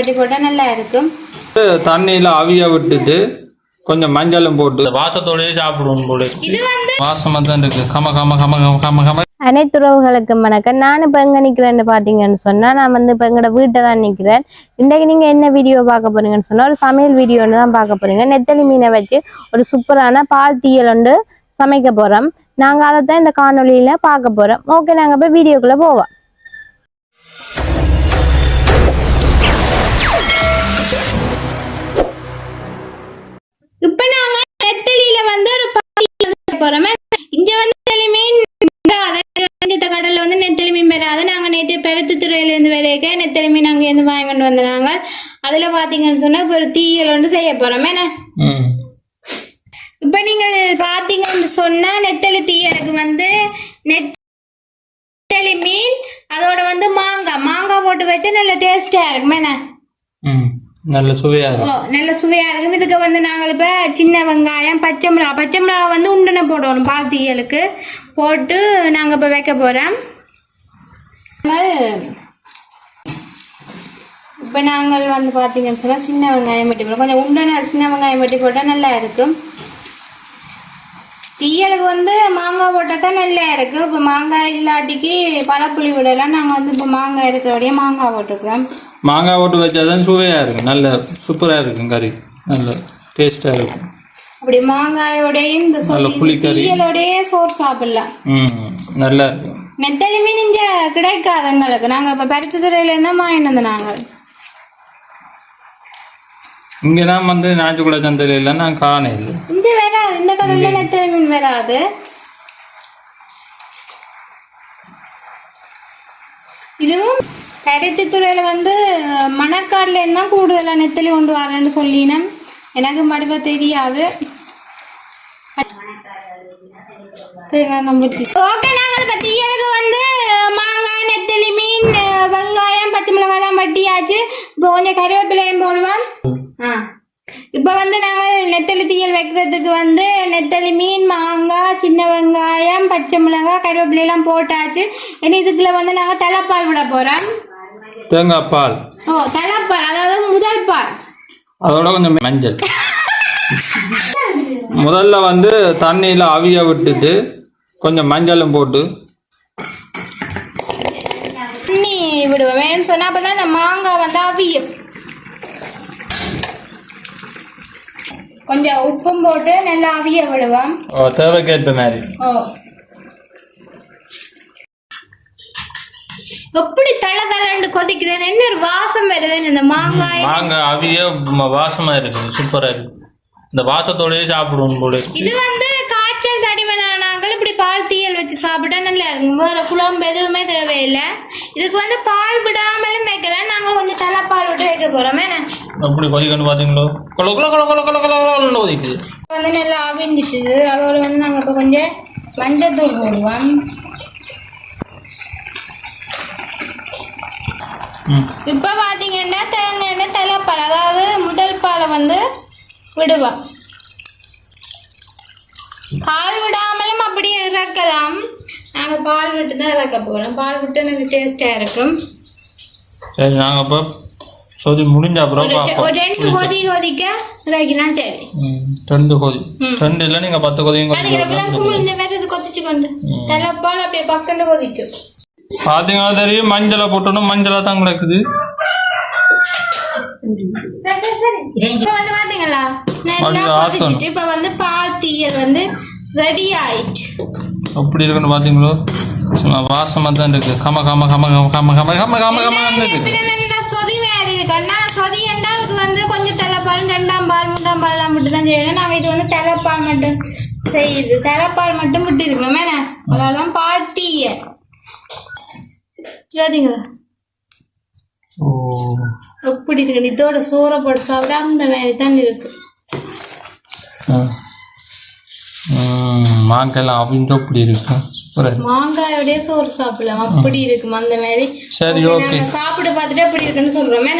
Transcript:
வெட்டி போட்டா நல்லா இருக்கும். தண்ணியில அவிய விட்டுட்டு கொஞ்சம் மஞ்சளும் போட்டு வாசத்தோடய சாப்பிடுவோம் போல. இது வந்து வாசமா தான் இருக்கு. கம கம கம கம கம. அனைத்து உறவுகளுக்கும் வணக்கம். நான் இப்போ எங்கே நிற்கிறேன்னு பார்த்தீங்கன்னு சொன்னால், நான் வந்து இப்போ எங்களோட வீட்டை தான் நிற்கிறேன். இன்றைக்கு நீங்கள் என்ன வீடியோ பார்க்க போறீங்கன்னு சொன்னால், ஒரு சமையல் வீடியோன்னு தான் பார்க்க போறீங்க. நெத்தலி மீனை வச்சு ஒரு சூப்பரான பால் தீயல் ஒன்று சமைக்க போகிறோம். நாங்கள் அதை தான் இந்த காணொலியில் பார்க்க போகிறோம். ஓகே, நாங்கள் போய் வீடியோக்குள்ளே போவோம். இப்ப நாங்க நெத்தலியில வந்து ஒரு போறோம். இங்க வந்து மீன் கடல்ல வந்து நெத்தலி மீன் பெறாது. நாங்க நேற்று பெருத்துத்துறையில இருந்து வரைக்க நெத்தலி மீன் அங்க இருந்து வாங்கிட்டு வந்தாங்க. அதுல பாத்தீங்கன்னு சொன்னா இப்ப ஒரு தீயல் ஒன்று செய்ய போறோம். இப்ப நீங்க பாத்தீங்கன்னு சொன்னா நெத்தலி தீயலுக்கு வந்து நெத்தலி மீன் அதோட வந்து மாங்காய் போட்டு வச்சா நல்ல டேஸ்டா இருக்கும். நல்ல சுவையா இருக்கும். நல்ல சுவையா இருக்கும். இதுக்கு வந்து நாங்கள் இப்ப சின்ன வெங்காயம் பச்சை மிளகா வந்து உண்டனை போடணும். பால் தீயலுக்கு போட்டு நாங்க இப்ப வைக்க போறோம். இப்ப நாங்கள் வந்து பாத்தீங்கன்னு சொன்னா சின்ன வெங்காயம் வெட்டி போடணும். கொஞ்சம் உண்டனை சின்ன வெங்காயம் வெட்டி போட்டா நல்லா இருக்கும். தீயலுக்கு வந்து மாங்காய் போட்டாக்கா நல்லா இருக்கு. இப்ப மாங்காய் இல்லாட்டிக்கு பழப்புளி விடலாம். நாங்க வந்து இப்ப மாங்காய் இருக்கிறபடியே மாங்காய் போட்டுக்கிறோம். மாங்காய் போட்டு வச்சாதான் சுவையா இருக்கும். நல்ல சூப்பரா இருக்கும். கறி நல்ல டேஸ்டா இருக்கும். அப்படி மாங்காயோடையும் இந்த தீயலோடய சோறு சாப்பிடலாம். நல்லா இருக்கும். நெத்தலி மீன் இங்க கிடைக்காது எங்களுக்கு. நாங்க இப்ப பருத்துத்துறையில இருந்தா வாங்கிட்டு நாங்கள் இங்க நான் வந்து ஞாயிற்றுக்குள்ள சந்தையில நான் காண இல்லை. இங்க வராது. இந்த கடல்ல நெத்தலி மீன் வராது. இதுவும் பருத்தித்துறையில வந்து மணற்காடுல இருந்தா கூடுதலா நெத்தலி கொண்டு வரேன்னு சொல்லினேன். எனக்கு மடிப்பா தெரியாது. ஓகே, நாங்கள் இப்ப தீயலுக்கு வந்து மாங்காய் நெத்தலி மீன் வெங்காயம் பச்சை மிளகாய் வட்டியாச்சு. இப்போ கொஞ்சம் கருவேப்பிலையும் போடுவோம். இப்ப வந்து நாங்கள் நெத்தலி தீயல் வைக்கிறதுக்கு வந்து நெத்தலி மீன் மாங்காய் சின்ன வெங்காயம் பச்சை மிளகாய் கருவேப்பிலை எல்லாம் போட்டாச்சு. இனி இதுக்குள்ள வந்து நாங்க தலைப்பால் விட போறோம். தேங்காய் பால். தலைப்பால் அதாவது முதல் பால். அதோட கொஞ்சம் மஞ்சள். முதல்ல வந்து தண்ணியில அவிய விட்டுட்டு கொஞ்சம் மஞ்சளும் போட்டு தண்ணி விடுவோம். வேணும்னு சொன்னா அப்பதான் இந்த மாங்காய் வந்து அவியும். கொஞ்சம் உப்பும் போட்டு நல்லா அவிய விடுவோம். தேவைக்கேற்ற மாதிரி. எப்படி தளதளன்னு கொதிக்கிறேன். என்ன ஒரு வாசம் வருது. இந்த மாங்காய் அவிய வாசமா இருக்கு. சூப்பரா இருக்கு. இந்த வாசத்தோடய சாப்பிடுவோம் போல. இது வந்து காய்ச்சல் தடிமனானாக்கள் இப்படி பால் தீயல் வச்சு சாப்பிட்டா நல்லா இருக்கும். வேற குழம்பு எதுவுமே தேவையில்லை. இதுக்கு வந்து பால் விடாமலும் வைக்கலாம். நாங்க கொஞ்சம் தலைப்பால் விட்டு வைக்க போறோம். அப்படி கொதிக்கணும் பாத்தீங்களோ. கொல கொல கொல கொல கொல கொல கொதிக்குது. வந்து நல்லா அவிஞ்சிட்டுது. அதோட வந்து நாங்க இப்ப கொஞ்சம் மஞ்சத்தூள் போடுவோம். இப்ப பாத்தீங்கன்னா தேங்காய் எண்ணெய் தலைப்பால் அதாவது முதல் பாலை வந்து விடுவோம். பால் விடாமலும் அப்படியே இறக்கலாம். நாங்க பால் விட்டு தான் இறக்க போறோம். பால் விட்டு எனக்கு டேஸ்டா இருக்கும். சரி, நாங்க இப்ப சொதி முடிஞ்ச அப்புறம் ஒரு 2 கொதி கொதிக்க இறக்கினா சரி. 2 கொதி 2 இல்ல நீங்க 10 கொதியும் கொதிக்கலாம். இந்த மாதிரி இது கொதிச்சு கொண்டு தலைப்பால் அப்படியே பக்கண்டு கொதிக்கும். பாத்தீங்கன்னா தெரியும். மஞ்சளை போட்டோம். மஞ்சளா தான் கிடக்குது. இப்ப வந்து பாத்தீங்களா இப்ப வந்து பால் தீயல் வந்து ரெடி ஆயிடுச்சு. அப்படி இருக்குன்னு பாத்தீங்களோ. வாசமா தான் இருக்கு. கம கம கம கம கம கம கம கம சொதி மாதிரி இருக்கு. சொதி என்றா அதுக்கு வந்து கொஞ்சம் தலைப்பால் 2ஆம் பால் 3ஆம் பால் மட்டும் தான் செய்யணும். நாங்க இது வந்து தலைப்பால் மட்டும் செய்யுது. தலைப்பால் மட்டும் விட்டு இருக்கோம். அதெல்லாம் பால் தீயல் சரிங்களா. எப்படி இருக்கு. இதோட சோறை போட்டு சாப்பிட அந்த மாதிரி தான் இருக்கு. மாங்காய் அவிஞ்சு அப்படி இருக்கு. மாங்காயோடய சோறு சாப்பிடலாம். அப்படி இருக்கும் அந்த மாதிரி. சரி, ஓகே. சாப்பிட்டு பார்த்துட்டு அப்படி இருக்குன்னு சொல்றோம்.